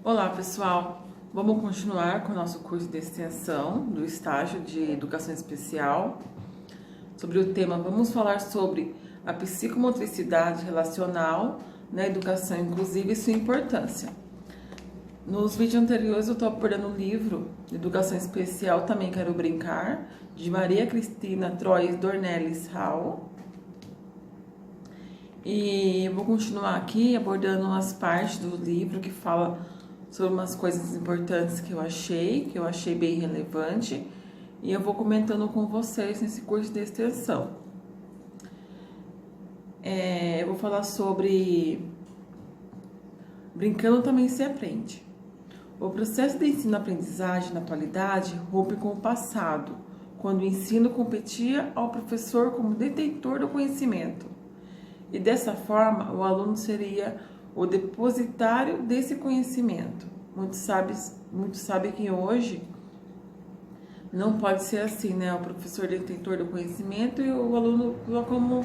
Olá, pessoal! Vamos continuar com o nosso curso de extensão do estágio de Educação Especial. Sobre o tema, vamos falar sobre a psicomotricidade relacional na educação inclusiva e sua importância. Nos vídeos anteriores eu estou abordando o livro de Educação Especial Também Quero Brincar, de Maria Cristina Trois Dornelles Hall. E vou continuar aqui abordando umas partes do livro que fala sobre umas coisas importantes que eu achei bem relevante, e eu vou comentando com vocês nesse curso de extensão. Eu vou falar sobre brincando também se aprende. O processo de ensino-aprendizagem na atualidade rompe com o passado, quando o ensino competia ao professor como detentor do conhecimento. E dessa forma, o aluno seria o depositário desse conhecimento. Muitos sabem que hoje não pode ser assim, né? O professor detentor do conhecimento e o aluno como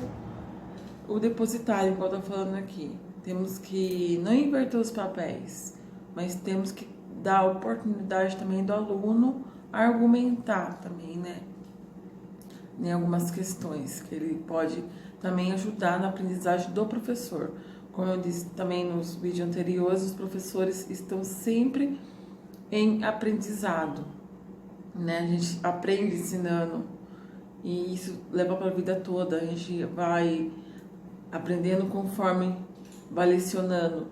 o depositário, igual eu tô falando aqui. Temos que não inverter os papéis, mas temos que dar a oportunidade também do aluno argumentar também, né? Em algumas questões que ele pode também ajudar na aprendizagem do professor. Como eu disse também nos vídeos anteriores, os professores estão sempre em aprendizado, né? A gente aprende ensinando e isso leva para a vida toda. A gente vai aprendendo conforme vai lecionando.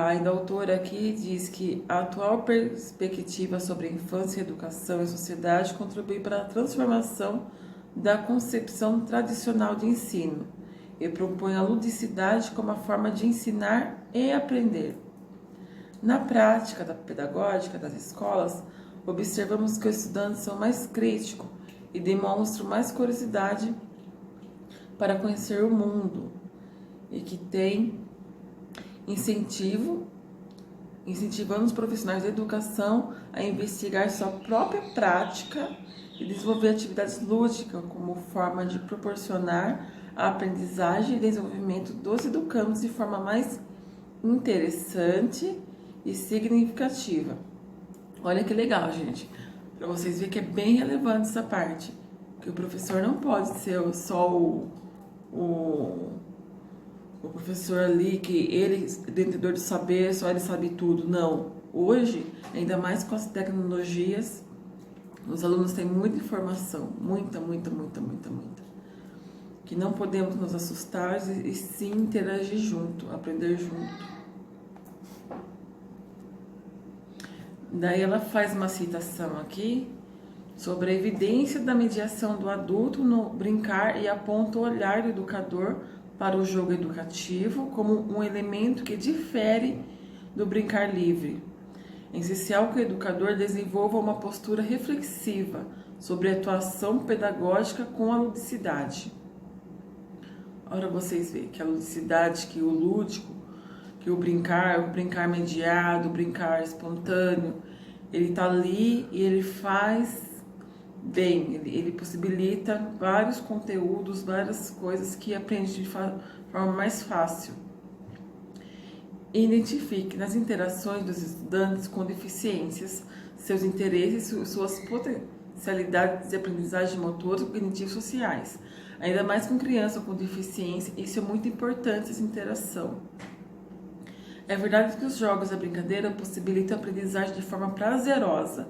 Ainda a autora aqui diz que a atual perspectiva sobre a infância, educação e sociedade contribui para a transformação da concepção tradicional de ensino e propõe a ludicidade como a forma de ensinar e aprender. Na prática pedagógica das escolas, observamos que os estudantes são mais críticos e demonstram mais curiosidade para conhecer o mundo e que tem incentivando os profissionais da educação a investigar sua própria prática e desenvolver atividades lúdicas como forma de proporcionar a aprendizagem e desenvolvimento dos educandos de forma mais interessante e significativa. Olha que legal, gente, para vocês verem que é bem relevante essa parte, que o professor não pode ser só o professor ali, que ele é detentor de saber, só ele sabe tudo. Não. Hoje, ainda mais com as tecnologias, os alunos têm muita informação, muita. Que não podemos nos assustar e sim interagir junto, aprender junto. Daí ela faz uma citação aqui sobre a evidência da mediação do adulto no brincar e aponta o olhar do educador para o jogo educativo como um elemento que difere do brincar livre. É essencial que o educador desenvolva uma postura reflexiva sobre a atuação pedagógica com a ludicidade. Ora, vocês veem que a ludicidade, que o lúdico, que o brincar mediado, o brincar espontâneo, ele está ali e ele faz bem, ele possibilita vários conteúdos, várias coisas que aprende de forma mais fácil. Identifique nas interações dos estudantes com deficiências seus interesses e suas potencialidades de aprendizagem motoras, cognitivas e sociais. Ainda mais com criança com deficiência, isso é muito importante, essa interação. É verdade que os jogos e a brincadeira possibilitam a aprendizagem de forma prazerosa,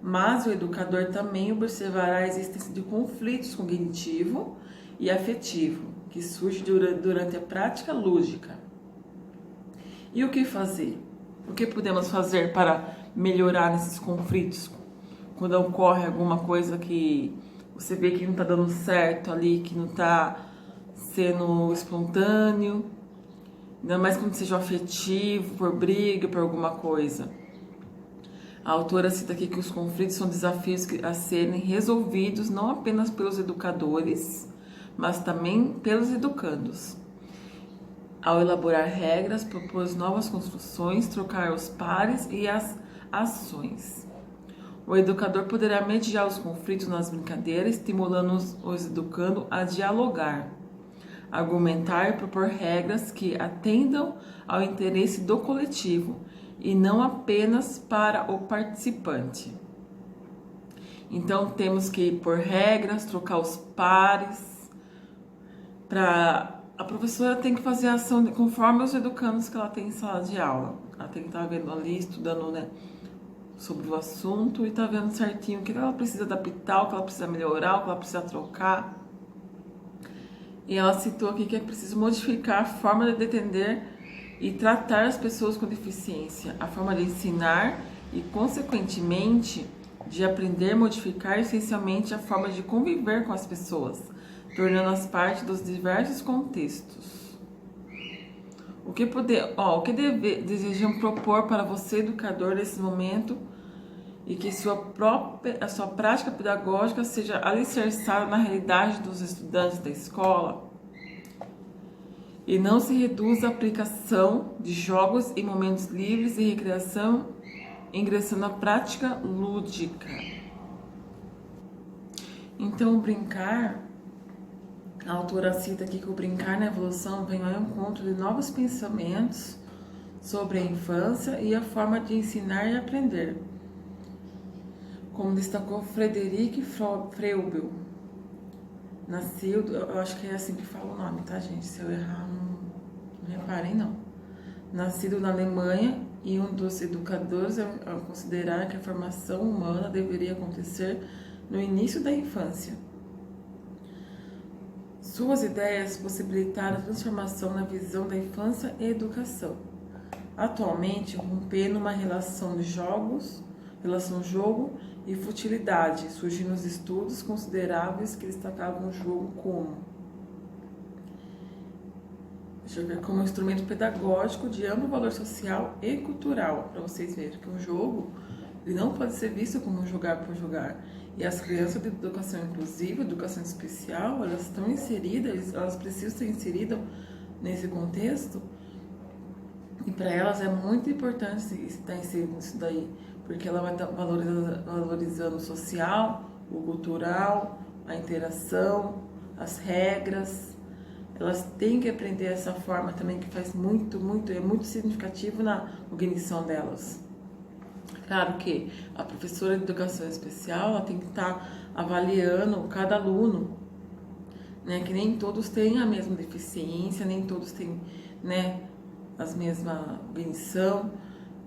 mas o educador também observará a existência de conflitos cognitivo e afetivo que surgem durante a prática lúdica. E o que fazer? O que podemos fazer para melhorar nesses conflitos? Quando ocorre alguma coisa que você vê que não está dando certo ali, que não está sendo espontâneo, ainda mais quando seja afetivo, por briga, por alguma coisa. A autora cita aqui que os conflitos são desafios a serem resolvidos não apenas pelos educadores, mas também pelos educandos. Ao elaborar regras, propor novas construções, trocar os pares e as ações. O educador poderá mediar os conflitos nas brincadeiras, estimulando os educandos a dialogar, argumentar e propor regras que atendam ao interesse do coletivo e não apenas para o participante. Então temos que pôr regras, trocar os pares. A professora tem que fazer a ação conforme os educandos que ela tem em sala de aula. Ela tem que estar vendo ali, estudando, né, sobre o assunto e tá vendo certinho o que ela precisa adaptar, o que ela precisa melhorar, o que ela precisa trocar. E ela citou aqui que é preciso modificar a forma de atender e tratar as pessoas com deficiência, a forma de ensinar e, consequentemente, de aprender, modificar essencialmente a forma de conviver com as pessoas, tornando-as parte dos diversos contextos. O que desejam propor para você, educador, nesse momento, e que a sua prática pedagógica seja alicerçada na realidade dos estudantes da escola e não se reduza à aplicação de jogos e momentos livres e recreação, ingressando na prática lúdica. Então, o brincar, a autora cita aqui que o brincar na evolução vem ao encontro de novos pensamentos sobre a infância e a forma de ensinar e aprender, como destacou Frederic Freubel. Nasceu, eu acho que é assim que fala o nome, tá, gente? Se eu errar, não reparem, não. Nascido na Alemanha e um dos educadores a considerar que a formação humana deveria acontecer no início da infância. Suas ideias possibilitaram a transformação na visão da infância e educação. Atualmente, rompendo uma relação jogo e futilidade, surgindo os estudos consideráveis que destacavam o jogo como instrumento pedagógico de amplo valor social e cultural, para vocês verem que o jogo ele não pode ser visto como jogar por jogar. E as crianças de educação inclusiva, educação especial, elas estão inseridas, elas precisam ser inseridas nesse contexto, e para elas é muito importante estar inserido nisso daí, porque ela vai estar valorizando o social, o cultural, a interação, as regras. Elas têm que aprender essa forma também, que faz muito significativo na cognição delas. Claro que a professora de educação especial ela tem que estar avaliando cada aluno, né? Que nem todos têm a mesma deficiência, nem todos têm, né, as mesma cognição,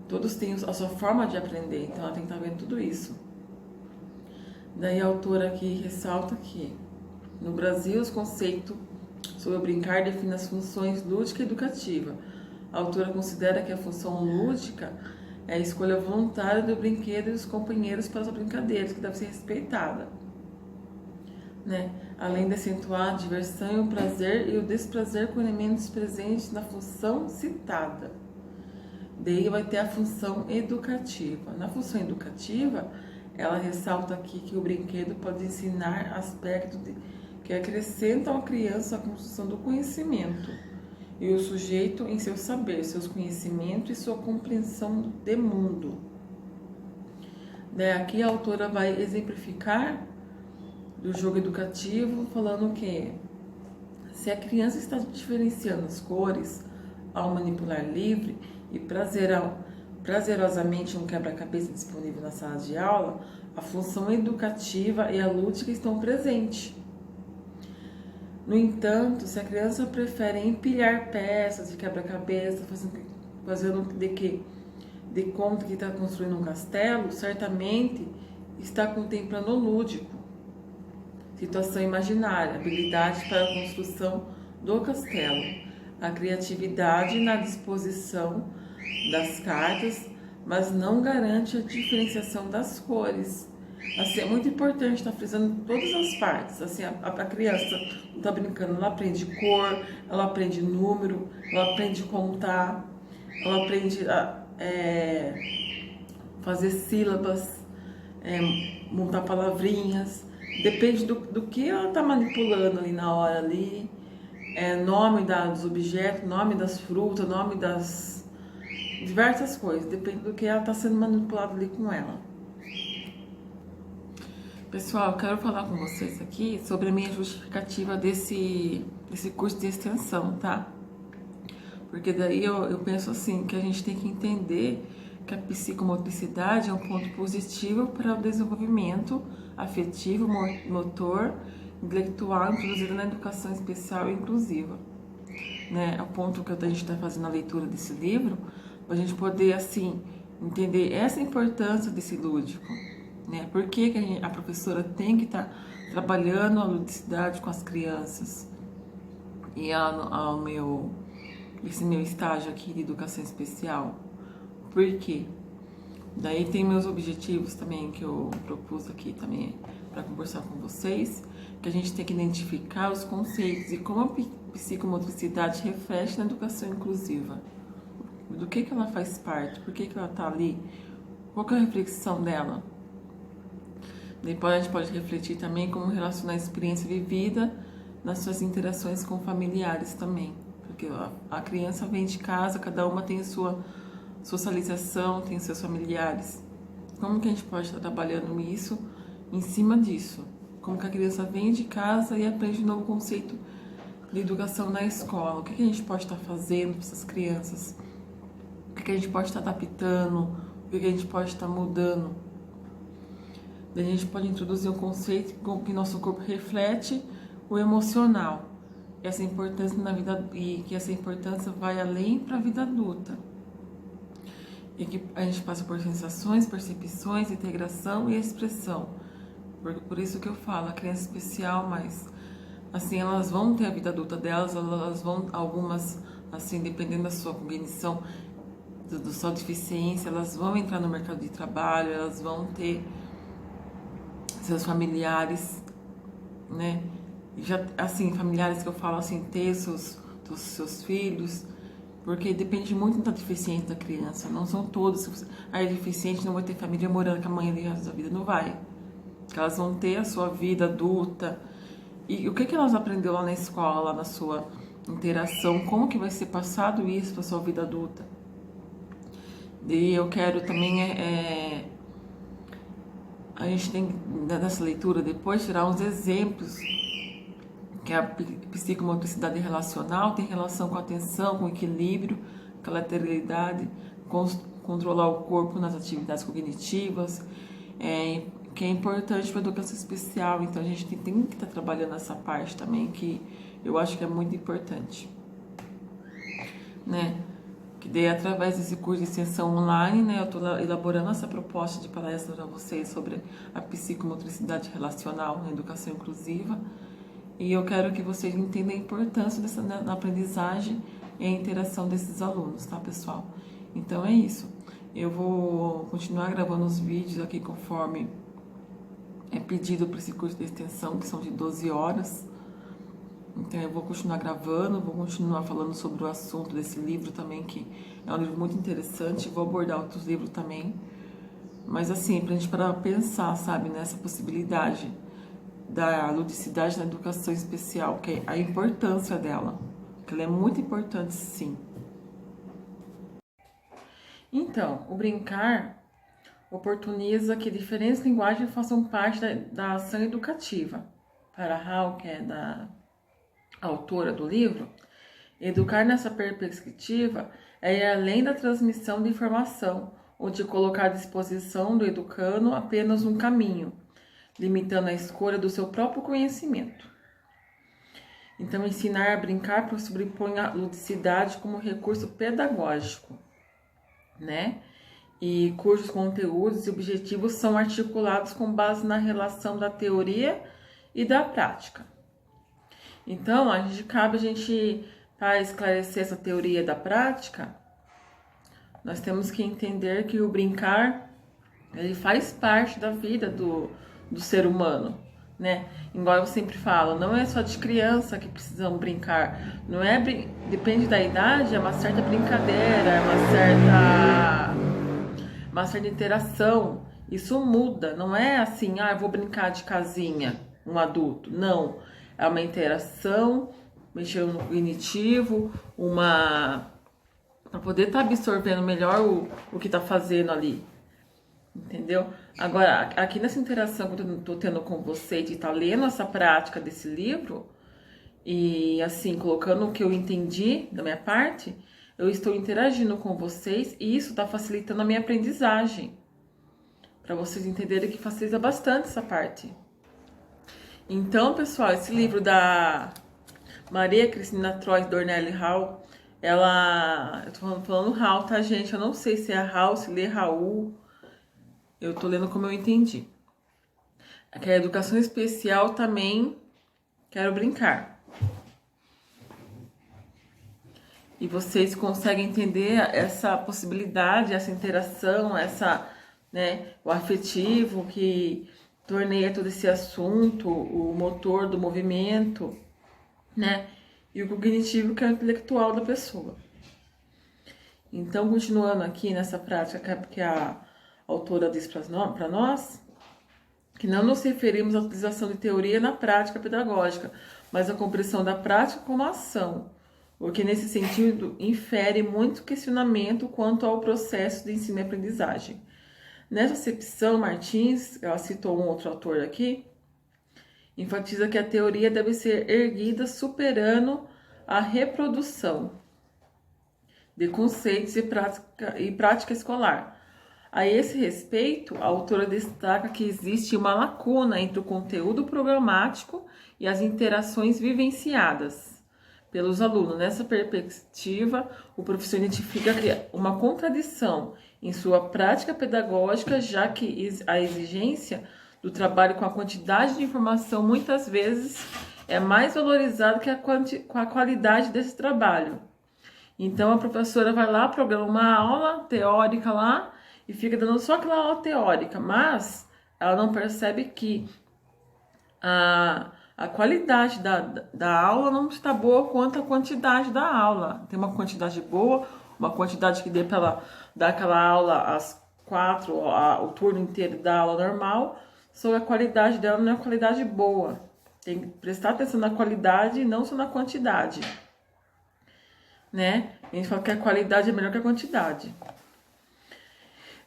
todos têm a sua forma de aprender, então ela tem que estar vendo tudo isso. Daí a autora aqui ressalta que no Brasil os conceitos sobre o brincar define as funções lúdica e educativa. A autora considera que a função lúdica é a escolha voluntária do brinquedo e dos companheiros para as brincadeiras, que deve ser respeitada, né? Além de acentuar a diversão e o prazer e o desprazer com elementos presentes na função citada. Daí vai ter a função educativa. Na função educativa, ela ressalta aqui que o brinquedo pode ensinar aspectos que acrescentam à criança a construção do conhecimento e o sujeito em seu saber, seus conhecimentos e sua compreensão de mundo. Daí aqui a autora vai exemplificar do jogo educativo, falando que se a criança está diferenciando as cores ao manipular livre e prazerosamente um quebra-cabeça disponível na sala de aula, a função educativa e a lúdica estão presentes. No entanto, se a criança prefere empilhar peças de quebra-cabeça, fazendo de conta que está construindo um castelo, certamente está contemplando o lúdico, situação imaginária, habilidade para a construção do castelo, a criatividade na disposição das cartas, mas não garante a diferenciação das cores. Assim, é muito importante estar frisando todas as partes. Assim, a criança não está brincando, ela aprende cor, ela aprende número, ela aprende contar, ela aprende a fazer sílabas, montar palavrinhas. Depende do que ela está manipulando ali na hora ali. Nome dos objetos, nome das frutas, nome das diversas coisas. Depende do que ela está sendo manipulado ali com ela. Pessoal, eu quero falar com vocês aqui sobre a minha justificativa desse desse curso de extensão, tá? Porque daí eu penso assim, que a gente tem que entender que a psicomotricidade é um ponto positivo para o desenvolvimento afetivo, motor, intelectual, introduzido na educação especial e inclusiva. Né? É o ponto que a gente está fazendo a leitura desse livro, para a gente poder, assim, entender essa importância desse lúdico. Né? Por que a professora tem que estar trabalhando a ludicidade com as crianças? E esse meu estágio aqui de educação especial. Por quê? Daí tem meus objetivos também que eu propus aqui também para conversar com vocês, que a gente tem que identificar os conceitos e como a psicomotricidade reflete na educação inclusiva. Do que ela faz parte, por que ela está ali, qual que é a reflexão dela. Depois a gente pode refletir também como relacionar a experiência vivida nas suas interações com familiares também. Porque a criança vem de casa, cada uma tem a sua socialização, tem seus familiares. Como que a gente pode estar trabalhando isso em cima disso? Como que a criança vem de casa e aprende um novo conceito de educação na escola? O que a gente pode estar fazendo para essas crianças? O que a gente pode estar adaptando? O que a gente pode estar mudando? Daí a gente pode introduzir um conceito que nosso corpo reflete o emocional. Essa importância na vida, e que essa importância vai além para a vida adulta. E que a gente passa por sensações, percepções, integração e expressão. Por isso que eu falo, a criança especial, mas assim, elas vão ter a vida adulta delas, elas vão, algumas, assim, dependendo da sua cognição, da sua deficiência, elas vão entrar no mercado de trabalho, elas vão ter seus familiares, né? Já, assim, familiares que eu falo assim, ter seus filhos, porque depende muito da deficiência da criança, não são todos. Aí a deficiente não vai ter família morando com a mãe ali o resto da vida, não vai. Elas vão ter a sua vida adulta. E o que elas aprenderam lá na escola, lá na sua interação, como que vai ser passado isso para a sua vida adulta? E eu quero também, a gente tem, nessa leitura depois, tirar uns exemplos que a psicomotricidade relacional tem relação com a atenção, com o equilíbrio, com a lateralidade, controlar o corpo nas atividades cognitivas, que é importante para a educação especial. Então a gente tem que estar trabalhando essa parte também, que eu acho que é muito importante, né? Que daí, através desse curso de extensão online, né, eu estou elaborando essa proposta de palestra para vocês sobre a psicomotricidade relacional na educação inclusiva. E eu quero que vocês entendam a importância na aprendizagem e a interação desses alunos, tá, pessoal? Então é isso. Eu vou continuar gravando os vídeos aqui conforme é pedido para esse curso de extensão, que são de 12 horas. Então eu vou continuar gravando, vou continuar falando sobre o assunto desse livro também, que é um livro muito interessante. Vou abordar outros livros também. Mas assim, pra gente parar pra pensar, sabe, nessa possibilidade da ludicidade na educação especial, que é a importância dela, que ela é muito importante, sim. Então, o brincar oportuniza que diferentes linguagens façam parte da ação educativa. Para Hall, que é da autora do livro, educar nessa perspectiva é ir além da transmissão de informação, ou de colocar à disposição do educando apenas um caminho, limitando a escolha do seu próprio conhecimento. Então, ensinar a brincar sobrepõe a ludicidade como recurso pedagógico, né? E cujos conteúdos e objetivos são articulados com base na relação da teoria e da prática. Então, cabe a gente, para esclarecer essa teoria da prática, nós temos que entender que o brincar, ele faz parte da vida do ser humano, né? Igual eu sempre falo, não é só de criança que precisamos brincar, não é, depende da idade, é uma certa brincadeira, é uma certa interação. Isso muda, não é assim, eu vou brincar de casinha, um adulto, não. É uma interação, mexendo no cognitivo, para poder estar absorvendo melhor o que está fazendo ali, entendeu? Agora, aqui nessa interação que eu estou tendo com você, de estar lendo essa prática desse livro, E assim, colocando o que eu entendi da minha parte, eu estou interagindo com vocês e isso está facilitando a minha aprendizagem. Para vocês entenderem que facilita bastante essa parte. Então, pessoal, esse livro da Maria Cristina Troy Dornelli Hall, eu tô falando Hall, tá, gente? Eu não sei se é Hall, se lê Raul. Eu tô lendo como eu entendi. Aqui a educação especial também quero brincar. E vocês conseguem entender essa possibilidade, essa interação, o afetivo que torneia todo esse assunto, o motor do movimento, né? E o cognitivo, que é o intelectual da pessoa. Então, continuando aqui nessa prática que a autora diz para nós, que não nos referimos à utilização de teoria na prática pedagógica, mas à compreensão da prática como ação, o que nesse sentido infere muito questionamento quanto ao processo de ensino e aprendizagem. Nessa acepção, Martins, ela citou um outro autor aqui, enfatiza que a teoria deve ser erguida superando a reprodução de conceitos e prática escolar. A esse respeito, a autora destaca que existe uma lacuna entre o conteúdo programático e as interações vivenciadas pelos alunos. Nessa perspectiva, o professor identifica uma contradição em sua prática pedagógica, já que a exigência do trabalho com a quantidade de informação muitas vezes é mais valorizada que com a qualidade desse trabalho. Então a professora vai lá, programa uma aula teórica lá e fica dando só aquela aula teórica, mas ela não percebe que a qualidade da aula não está boa quanto a quantidade da aula. Tem uma quantidade boa, uma quantidade que dê para ela dar aquela aula às 4, o turno inteiro da aula normal, só a qualidade dela não é uma qualidade boa. Tem que prestar atenção na qualidade e não só na quantidade. Né? A gente fala que a qualidade é melhor que a quantidade.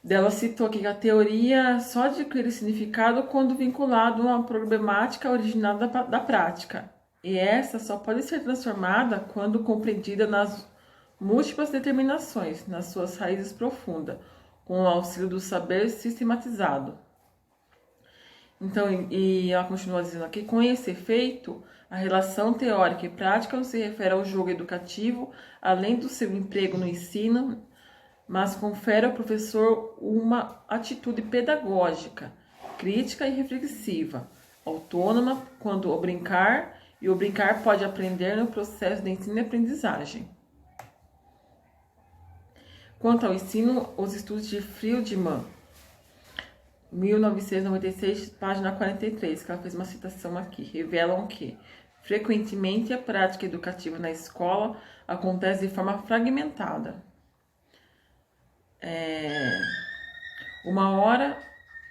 Ela citou aqui que a teoria só adquire significado quando vinculado a uma problemática originada da prática. E essa só pode ser transformada quando compreendida nas múltiplas determinações, nas suas raízes profundas, com o auxílio do saber sistematizado. Então, e ela continua dizendo aqui, com esse efeito, a relação teórica e prática não se refere ao jogo educativo, além do seu emprego no ensino, mas confere ao professor uma atitude pedagógica, crítica e reflexiva, autônoma quando o brincar, e o brincar pode aprender no processo de ensino e aprendizagem. Quanto ao ensino, os estudos de Friedman, 1996, página 43, que ela fez uma citação aqui, revelam que, frequentemente, a prática educativa na escola acontece de forma fragmentada. Uma hora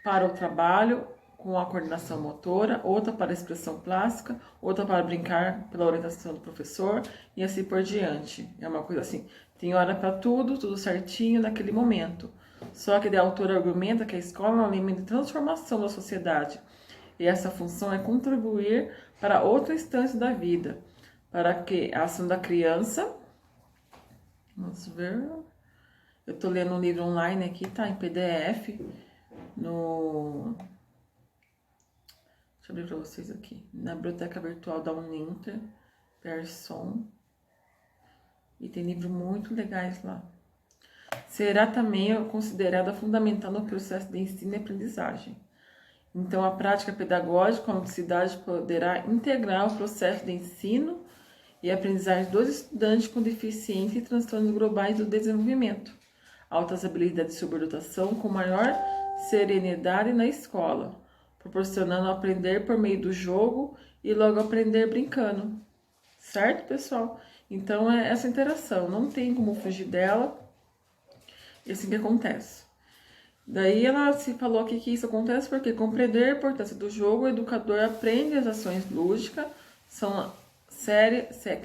para o trabalho com a coordenação motora, outra para a expressão plástica, outra para brincar pela orientação do professor e assim por diante. É uma coisa assim, tem hora para tudo certinho naquele momento. Só que a autora argumenta que a escola é um elemento de transformação da sociedade e essa função é contribuir para outra instância da vida, para que a ação da criança... Vamos ver... Eu tô lendo um livro online aqui, tá? Em PDF. Deixa eu abrir pra vocês aqui. Na biblioteca virtual da Uninter, Persson. E tem livros muito legais lá. Será também considerada fundamental no processo de ensino e aprendizagem. Então, a prática pedagógica, a universidade poderá integrar o processo de ensino e aprendizagem dos estudantes com deficiência e transtornos globais do desenvolvimento. Altas habilidades de superdotação com maior serenidade na escola, proporcionando aprender por meio do jogo e logo aprender brincando. Certo, pessoal? Então, é essa interação, não tem como fugir dela. É assim que acontece. Daí ela se falou aqui que isso acontece porque compreender a importância do jogo, o educador aprende as ações lúdicas, que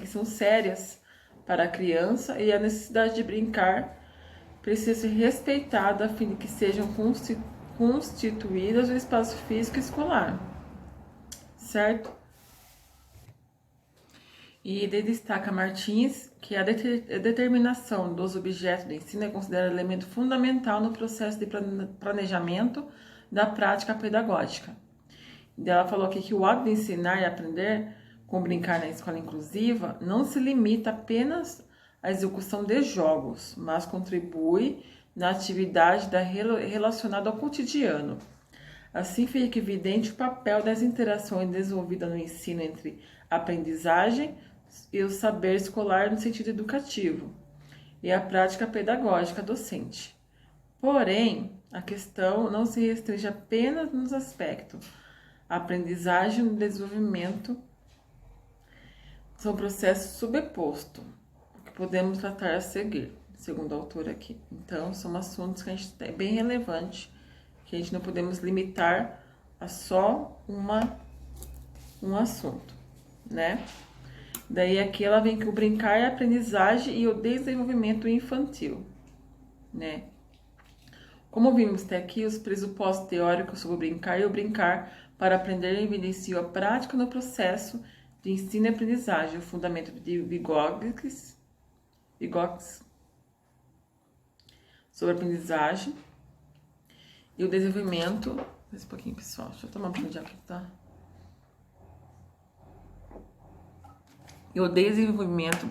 são sérias para a criança, e a necessidade de brincar precisa ser respeitada a fim de que sejam constituídas o espaço físico escolar. Certo? E ele destaca Martins que a determinação dos objetos do ensino é considerada elemento fundamental no processo de planejamento da prática pedagógica. E ela falou aqui que o ato de ensinar e aprender com brincar na escola inclusiva não se limita apenas à execução de jogos, mas contribui na atividade relacionada ao cotidiano. Assim fica evidente o papel das interações desenvolvidas no ensino entre a aprendizagem e o saber escolar no sentido educativo e a prática pedagógica docente. Porém, a questão não se restringe apenas nos aspectos. A aprendizagem e o desenvolvimento são processos subpostos, que podemos tratar a seguir, segundo a autora aqui. Então, são assuntos que a gente é bem relevante, que a gente não podemos limitar a só um assunto, né? Daí aqui ela vem com o brincar, a aprendizagem e o desenvolvimento infantil, né? Como vimos até aqui, os pressupostos teóricos sobre o brincar e o brincar para aprender evidenciam a prática no processo de ensino e aprendizagem, o fundamento de Vygotsky sobre a aprendizagem e o desenvolvimento. Mais um pouquinho, pessoal. Deixa eu tomar um pouquinho de água, tá? E o desenvolvimento,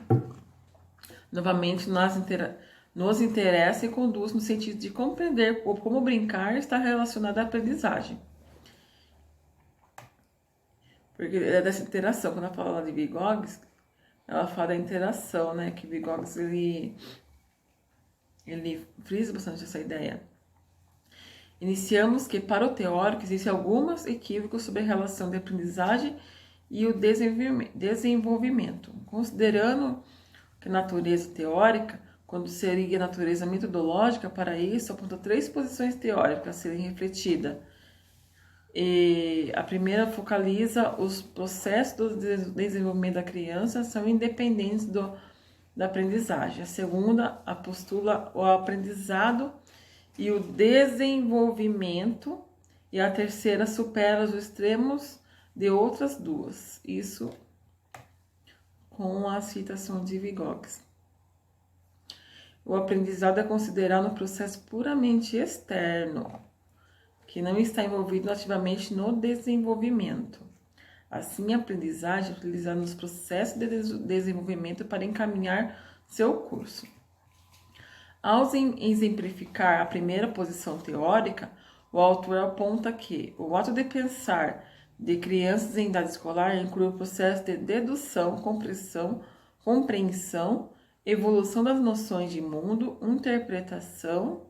novamente, nos interessa e conduz no sentido de compreender como brincar está relacionado à aprendizagem. Porque é dessa interação. Quando ela fala de Vygotsky, ela fala da interação, né? Que Vygotsky, ele frisa bastante essa ideia. Iniciamos que, para o teórico, existem alguns equívocos sobre a relação de aprendizagem e o desenvolvimento. Considerando que a natureza teórica, quando seria a natureza metodológica, para isso, aponta 3 posições teóricas a serem refletidas. E a primeira focaliza os processos do desenvolvimento da criança são independentes da aprendizagem. A segunda postula o aprendizado e o desenvolvimento. E a terceira supera os extremos de outras duas. Isso com a citação de Vygotsky. O aprendizado é considerado um processo puramente externo, que não está envolvido ativamente no desenvolvimento. Assim, a aprendizagem é utilizada nos processos de desenvolvimento para encaminhar seu curso. Ao exemplificar a primeira posição teórica, o autor aponta que o ato de pensar de crianças em idade escolar inclui o processo de dedução, compreensão, evolução das noções de mundo, interpretação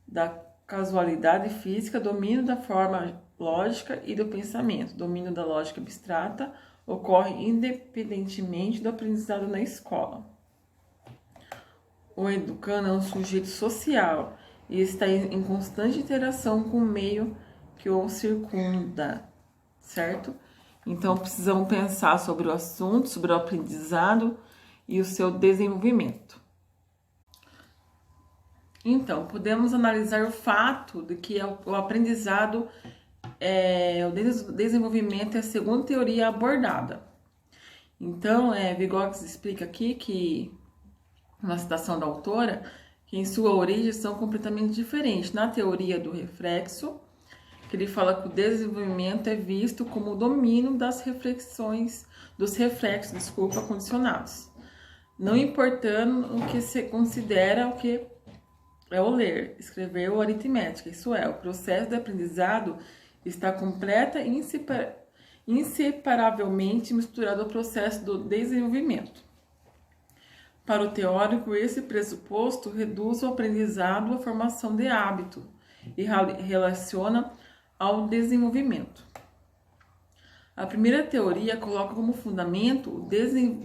da casualidade física, domínio da forma lógica e do pensamento. Domínio da lógica abstrata ocorre independentemente do aprendizado na escola. O educando é um sujeito social e está em constante interação com o meio que o circunda, certo? Então, precisamos pensar sobre o assunto, sobre o aprendizado e o seu desenvolvimento. Então, podemos analisar o fato de que o aprendizado, o desenvolvimento é a segunda teoria abordada. Então, Vygotsky explica aqui que, uma citação da autora, que em sua origem são completamente diferentes. Na teoria do reflexo, que ele fala que o desenvolvimento é visto como o domínio dos reflexos condicionados, não importando o que se considera o que é o ler, escrever ou aritmética. Isso é, o processo de aprendizado está completa e inseparavelmente misturado ao processo do desenvolvimento. Para o teórico, esse pressuposto reduz o aprendizado à formação de hábito e relaciona ao desenvolvimento. A primeira teoria coloca como fundamento o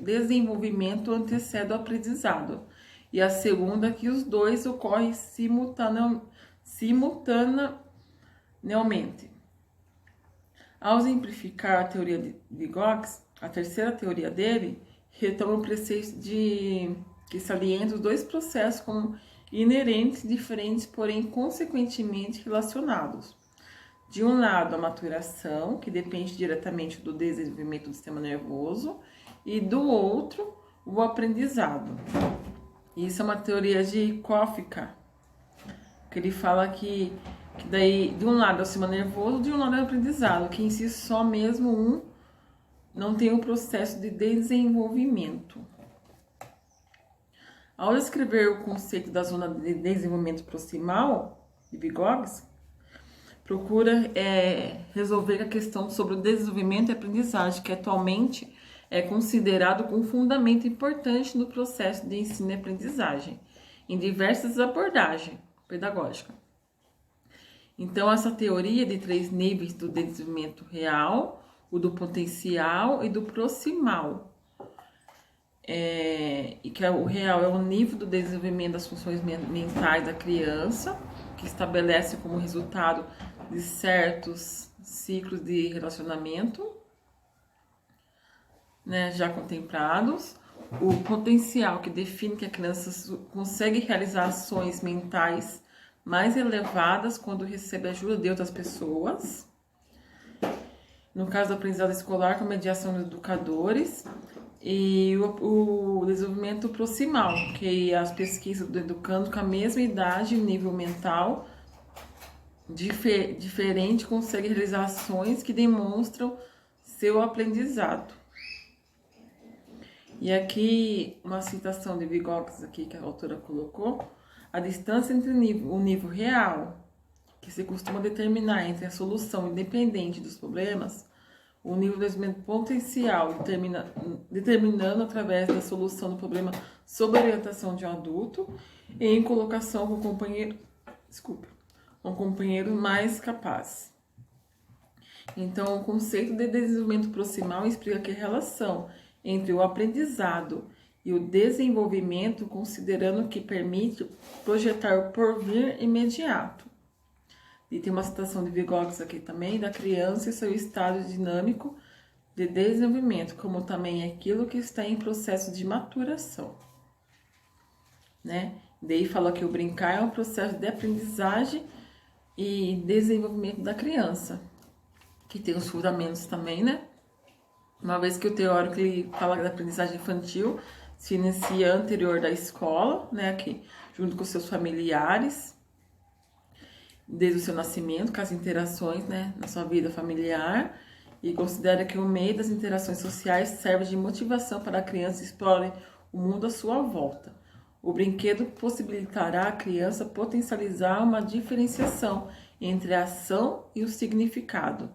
desenvolvimento antecede ao aprendizado, e a segunda que os dois ocorrem simultaneamente. Ao exemplificar a teoria de Vygotsky, a terceira teoria dele retoma o preceito que salienta os dois processos como inerentes, diferentes, porém consequentemente relacionados. De um lado, a maturação, que depende diretamente do desenvolvimento do sistema nervoso, e do outro o aprendizado. Isso é uma teoria de Kafka, que ele fala que daí de um lado é o sistema nervoso, de um lado é o aprendizado, que em si só mesmo um não tem um processo de desenvolvimento. Ao descrever o conceito da zona de desenvolvimento proximal de Vygotsky, procura resolver a questão sobre o desenvolvimento e aprendizagem, que atualmente é considerado um fundamento importante no processo de ensino e aprendizagem, em diversas abordagens pedagógicas. Então, essa teoria de 3 níveis do desenvolvimento real, o do potencial e do proximal. E que o real é o nível do desenvolvimento das funções mentais da criança, que estabelece como resultado de certos ciclos de relacionamento, né, já contemplados. O potencial, que define que a criança consegue realizar ações mentais mais elevadas quando recebe ajuda de outras pessoas. No caso do aprendizado escolar, com mediação de educadores. E o desenvolvimento proximal, que as pesquisas do educando com a mesma idade e nível mental diferente conseguem realizar ações que demonstram seu aprendizado. E aqui uma citação de Vygotsky aqui que a autora colocou: a distância entre o nível real, que se costuma determinar entre a solução independente dos problemas, o nível de desenvolvimento potencial, determinando através da solução do problema sob a orientação de um adulto e em colocação com um companheiro mais capaz. Então, o conceito de desenvolvimento proximal explica que a relação entre o aprendizado e o desenvolvimento, considerando que permite projetar o porvir imediato. E tem uma citação de Vygotsky aqui também, da criança e seu estado dinâmico de desenvolvimento, como também aquilo que está em processo de maturação, né? Daí fala que o brincar é um processo de aprendizagem e desenvolvimento da criança, que tem os fundamentos também, né? Uma vez que o teórico ele fala da aprendizagem infantil se inicia anterior da escola, né? Aqui, junto com seus familiares, desde o seu nascimento, com as interações, né, na sua vida familiar, e considera que o meio das interações sociais serve de motivação para a criança explorar o mundo à sua volta. O brinquedo possibilitará à criança potencializar uma diferenciação entre a ação e o significado.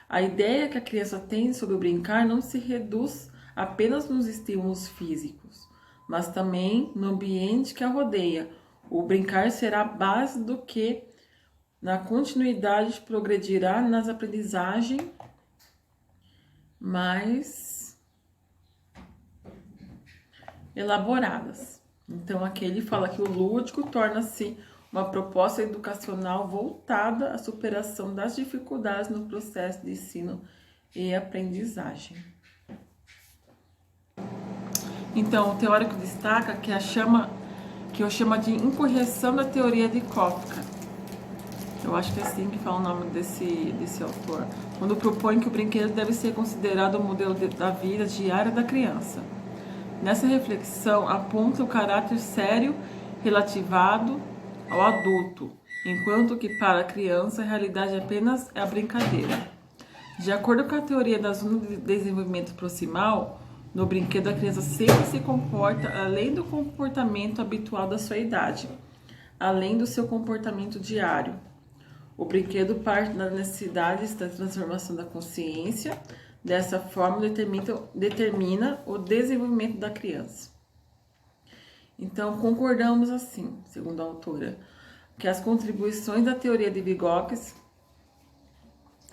A ideia que a criança tem sobre o brincar não se reduz apenas nos estímulos físicos, mas também no ambiente que a rodeia. O brincar será a base do que na continuidade progredirá nas aprendizagens mais elaboradas. Então, aqui ele fala que o lúdico torna-se uma proposta educacional voltada à superação das dificuldades no processo de ensino e aprendizagem. Então, o teórico destaca que eu chamo de incorreção da teoria de Kafka. Eu acho que é assim que fala o nome desse autor. Quando propõe que o brinquedo deve ser considerado o modelo da vida diária da criança. Nessa reflexão, aponta o caráter sério relativado ao adulto, enquanto que para a criança a realidade apenas é a brincadeira. De acordo com a teoria da zona de desenvolvimento proximal, no brinquedo a criança sempre se comporta além do comportamento habitual da sua idade, além do seu comportamento diário. O brinquedo parte da necessidade da transformação da consciência. Dessa forma, determina o desenvolvimento da criança. Então, concordamos assim, segundo a autora, que as contribuições da teoria de Vygotsky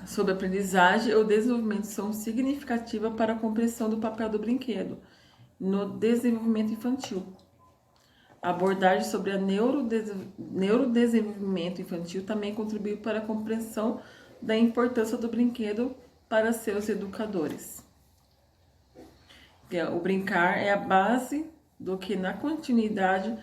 sobre a aprendizagem e o desenvolvimento são significativas para a compreensão do papel do brinquedo no desenvolvimento infantil. A abordagem sobre a neurodesenvolvimento infantil também contribuiu para a compreensão da importância do brinquedo para seus educadores. O brincar é a base do que na continuidade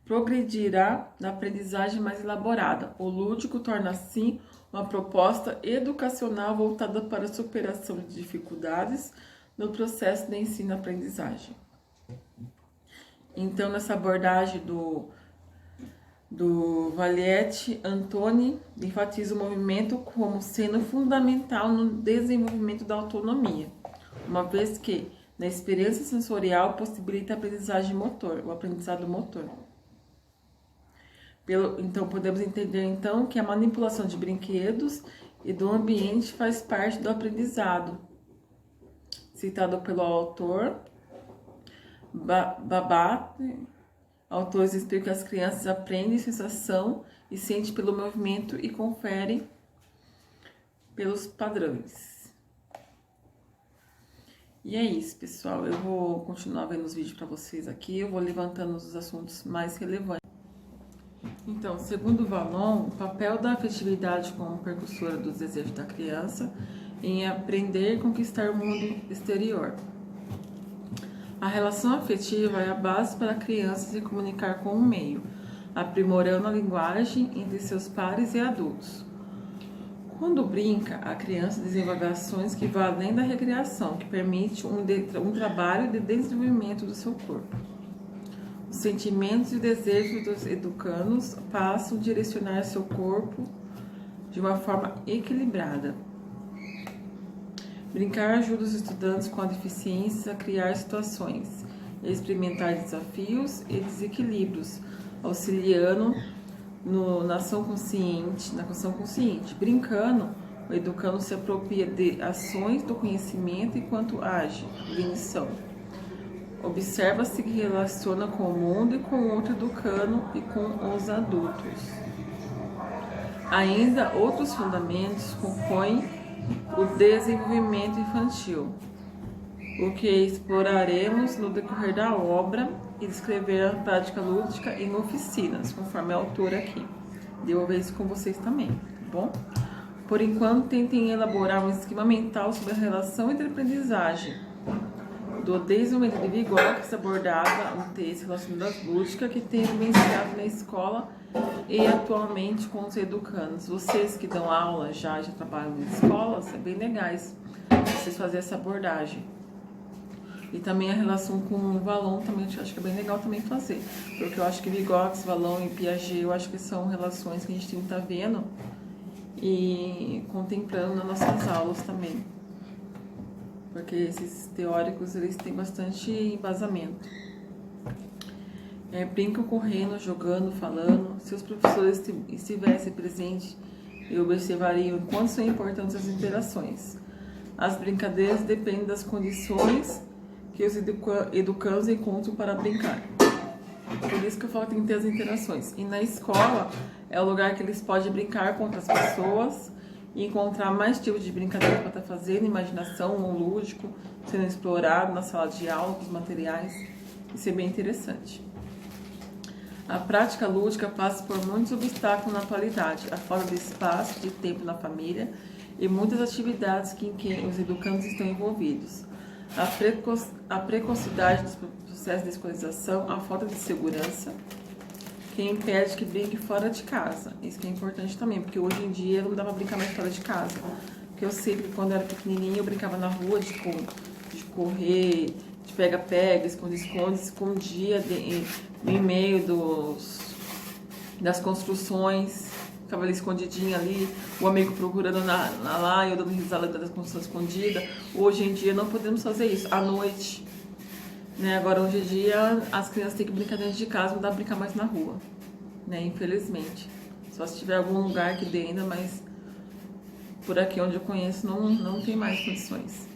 progredirá na aprendizagem mais elaborada. O lúdico torna assim uma proposta educacional voltada para a superação de dificuldades no processo de ensino-aprendizagem. Então, nessa abordagem do Valiette Antoni, enfatiza o movimento como sendo fundamental no desenvolvimento da autonomia, uma vez que, na experiência sensorial, possibilita a aprendizagem motor, o aprendizado motor. Então, podemos entender então que a manipulação de brinquedos e do ambiente faz parte do aprendizado, citado pelo autor Babat. Autores explicam que as crianças aprendem sensação e sentem pelo movimento e conferem pelos padrões. E é isso, pessoal. Eu vou continuar vendo os vídeos para vocês aqui. Eu vou levantando os assuntos mais relevantes. Então, segundo Vallon, o papel da afetividade como precursora dos desejos da criança em aprender e conquistar o mundo exterior. A relação afetiva é a base para a criança se comunicar com o meio, aprimorando a linguagem entre seus pares e adultos. Quando brinca, a criança desenvolve ações que vão além da recreação, que permite um trabalho de desenvolvimento do seu corpo. Os sentimentos e desejos dos educandos passam a direcionar seu corpo de uma forma equilibrada. Brincar ajuda os estudantes com a deficiência a criar situações, experimentar desafios e desequilíbrios, auxiliando na ação consciente. Brincando, o educando se apropria de ações do conhecimento enquanto age, cognição. Observa se relaciona com o mundo e com o outro educando e com os adultos. Ainda outros fundamentos compõem o desenvolvimento infantil, o que exploraremos no decorrer da obra e descrever a prática lúdica em oficinas, conforme a autora aqui. Devo isso com vocês também, tá bom? Por enquanto, tentem elaborar um esquema mental sobre a relação entre aprendizagem do desenvolvimento de Vygotsky, abordava um texto relacionado às lúdicas que tem vivenciado na escola e atualmente com os educandos. Vocês que dão aula já trabalham em escolas, é bem legais vocês fazerem essa abordagem. E também a relação com o Vallon também eu acho que é bem legal também fazer, porque eu acho que Vygotsky, Vallon e Piaget, eu acho que são relações que a gente tem que estar vendo e contemplando nas nossas aulas também. Porque esses teóricos, eles têm bastante embasamento. Brincam correndo, jogando, falando. Se os professores estivessem presentes e observariam o quanto são importantes as interações. As brincadeiras dependem das condições que os educandos encontram para brincar. Por isso que eu falo que tem que ter as interações. E na escola é o lugar que eles podem brincar com outras pessoas e encontrar mais tipos de brincadeira para estar fazendo, imaginação, um lúdico, sendo explorado na sala de aula, com os materiais. Isso é bem interessante. A prática lúdica passa por muitos obstáculos na atualidade, a falta de espaço, de tempo na família e muitas atividades em que os educandos estão envolvidos. A precocidade dos processos de escolarização, a falta de segurança, que impede que brinque fora de casa. Isso que é importante também, porque hoje em dia não dá pra brincar mais fora de casa. Porque eu sempre, quando eu era pequenininha, eu brincava na rua de correr, de pega-pega, esconde-esconde, escondia em meio das construções, ficava ali escondidinha ali, o amigo procurando lá, eu dando risada das construções escondidas. Hoje em dia não podemos fazer isso, à noite. Né? Agora, hoje em dia, as crianças têm que brincar dentro de casa, não dá pra brincar mais na rua, né? Infelizmente. Só se tiver algum lugar que dê ainda, mas por aqui onde eu conheço não tem mais condições.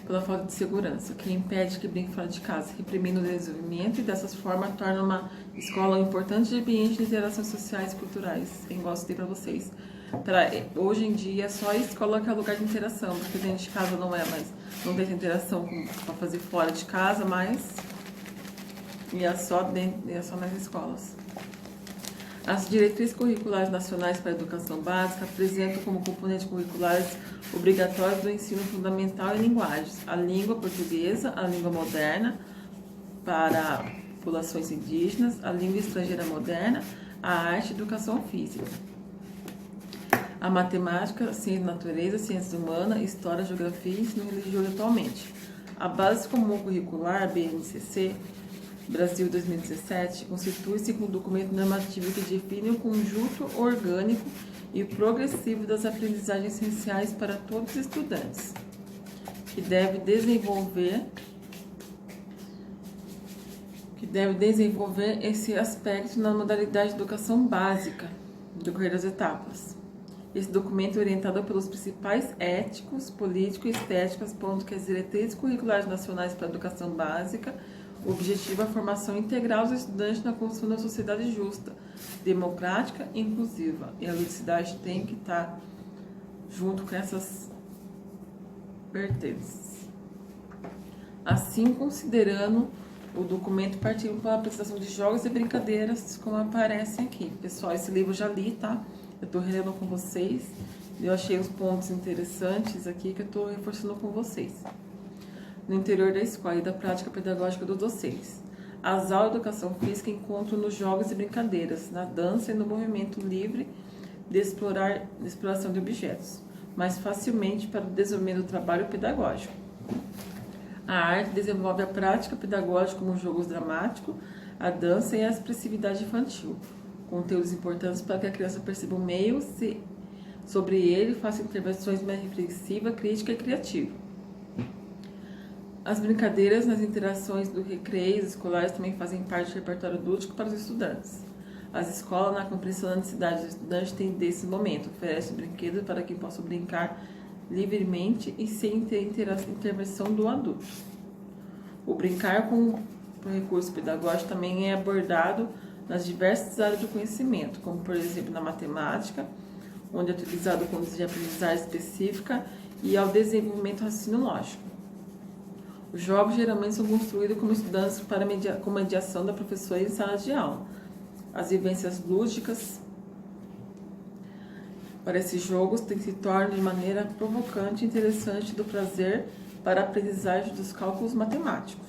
Pela falta de segurança, que impede que brinque fora de casa, reprimindo o desenvolvimento e dessas formas torna uma escola um importante ambiente de interações sociais e culturais. Eu gosto de ter para vocês. Hoje em dia, só a escola que é o lugar de interação, porque dentro de casa não é mais, não tem essa interação para fazer fora de casa, mas é só nas escolas. As diretrizes curriculares nacionais para a educação básica apresentam como componentes curriculares obrigatórios do ensino fundamental e linguagens a língua portuguesa, a língua moderna para populações indígenas, a língua estrangeira moderna, a arte e a educação física. a matemática, ciência da natureza, ciências humanas, história, geografia e ensino religioso atualmente. A Base Comum Curricular, BNCC, Brasil 2017, constitui-se como documento normativo que define o conjunto orgânico e progressivo das aprendizagens essenciais para todos os estudantes, que deve desenvolver esse aspecto na modalidade de educação básica, no decorrer das etapas. Esse documento é orientado pelos principais éticos, políticos e estéticos, pondo que as diretrizes curriculares nacionais para a educação básica objetiva a formação integral dos estudantes na construção da sociedade justa, democrática e inclusiva. E a ludicidade tem que estar junto com essas vertentes. Assim, considerando o documento partindo para a apresentação de jogos e brincadeiras, como aparecem aqui. Pessoal, esse livro eu já li, tá? Eu estou relendo com vocês. Eu achei os pontos interessantes aqui que eu estou reforçando com vocês. No interior da escola e da prática pedagógica dos docentes. As aulas de educação física encontram nos jogos e brincadeiras, na dança e no movimento livre de exploração de objetos, mais facilmente para o desenvolvimento do trabalho pedagógico. A arte desenvolve a prática pedagógica como jogos dramáticos, a dança e a expressividade infantil, conteúdos importantes para que a criança perceba o meio sobre ele e faça intervenções mais reflexivas, crítica e criativa. As brincadeiras nas interações do recreio escolares também fazem parte do repertório lúdico para os estudantes. As escolas, na compreensão da necessidade dos estudantes, têm desse momento, oferecem brinquedos para que possam brincar livremente e sem ter intervenção do adulto. O brincar com o recurso pedagógico também é abordado nas diversas áreas do conhecimento, como por exemplo na matemática, onde é utilizado o conceito de aprendizagem específica e ao desenvolvimento do raciocínio lógico. Os jogos geralmente são construídos como estudantes com mediação da professora em sala de aula. As vivências lúdicas para esses jogos se tornam de maneira provocante e interessante do prazer para a aprendizagem dos cálculos matemáticos.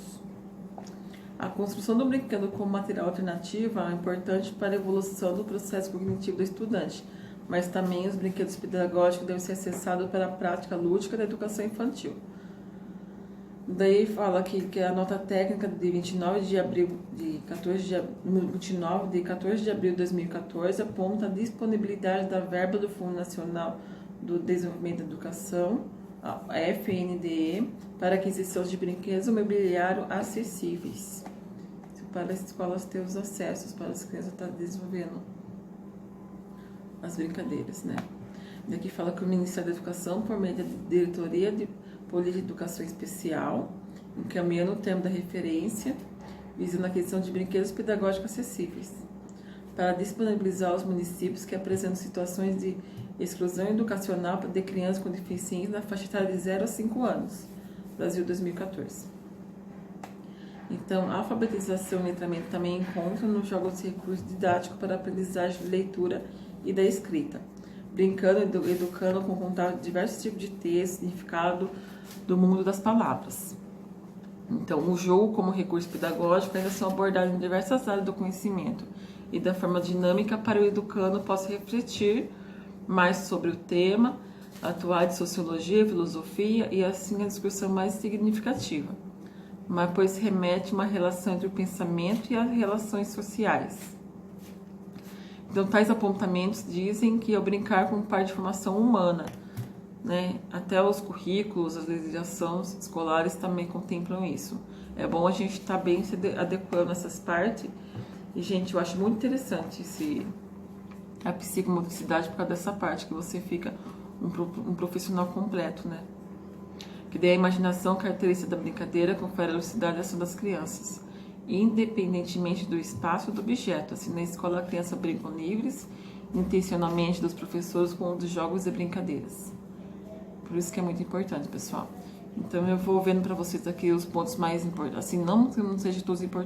A construção do brinquedo como material alternativo é importante para a evolução do processo cognitivo do estudante, mas também os brinquedos pedagógicos devem ser acessados para a prática lúdica da educação infantil. Daí fala aqui que a nota técnica de 29 de abril de 14 de abril de 2014 aponta a disponibilidade da verba do Fundo Nacional do Desenvolvimento da Educação, a FNDE, para aquisição de brinquedos e mobiliário acessíveis, para as escolas ter os acessos para as crianças estar desenvolvendo as brincadeiras, né? Daqui fala que o Ministério da Educação, por meio da Diretoria de Política de Educação Especial, encaminhando o termo da referência, visando a aquisição de brinquedos pedagógicos acessíveis, para disponibilizar aos municípios que apresentam situações de exclusão educacional de crianças com deficiência na faixa etária de 0 a 5 anos, Brasil 2014. Então, a alfabetização e letramento também encontram nos jogos de recurso didático para a aprendizagem de leitura e da escrita, brincando e educando com contato de diversos tipos de texto, significado do mundo das palavras. Então, o jogo como recurso pedagógico ainda são abordados em diversas áreas do conhecimento e da forma dinâmica para o educando possa refletir mais sobre o tema, atuar de sociologia, filosofia e assim a discussão mais significativa, mas pois remete uma relação entre o pensamento e as relações sociais. Então, tais apontamentos dizem que ao brincar como parte de formação humana, né, até os currículos, as legislações escolares também contemplam isso. É bom a gente estar bem se adequando a essas partes. E, gente, eu acho muito interessante a psicomotricidade por causa dessa parte, que você fica um profissional completo, né? Que daí a imaginação, característica da brincadeira, confere a lucidez e ação das crianças, independentemente do espaço ou do objeto. Assim, na escola, a criança brincam livres, intencionalmente dos professores com os jogos e brincadeiras. Por isso que é muito importante, pessoal. Então, eu vou vendo para vocês aqui os pontos mais importantes. Assim, não que não sejam todos importantes,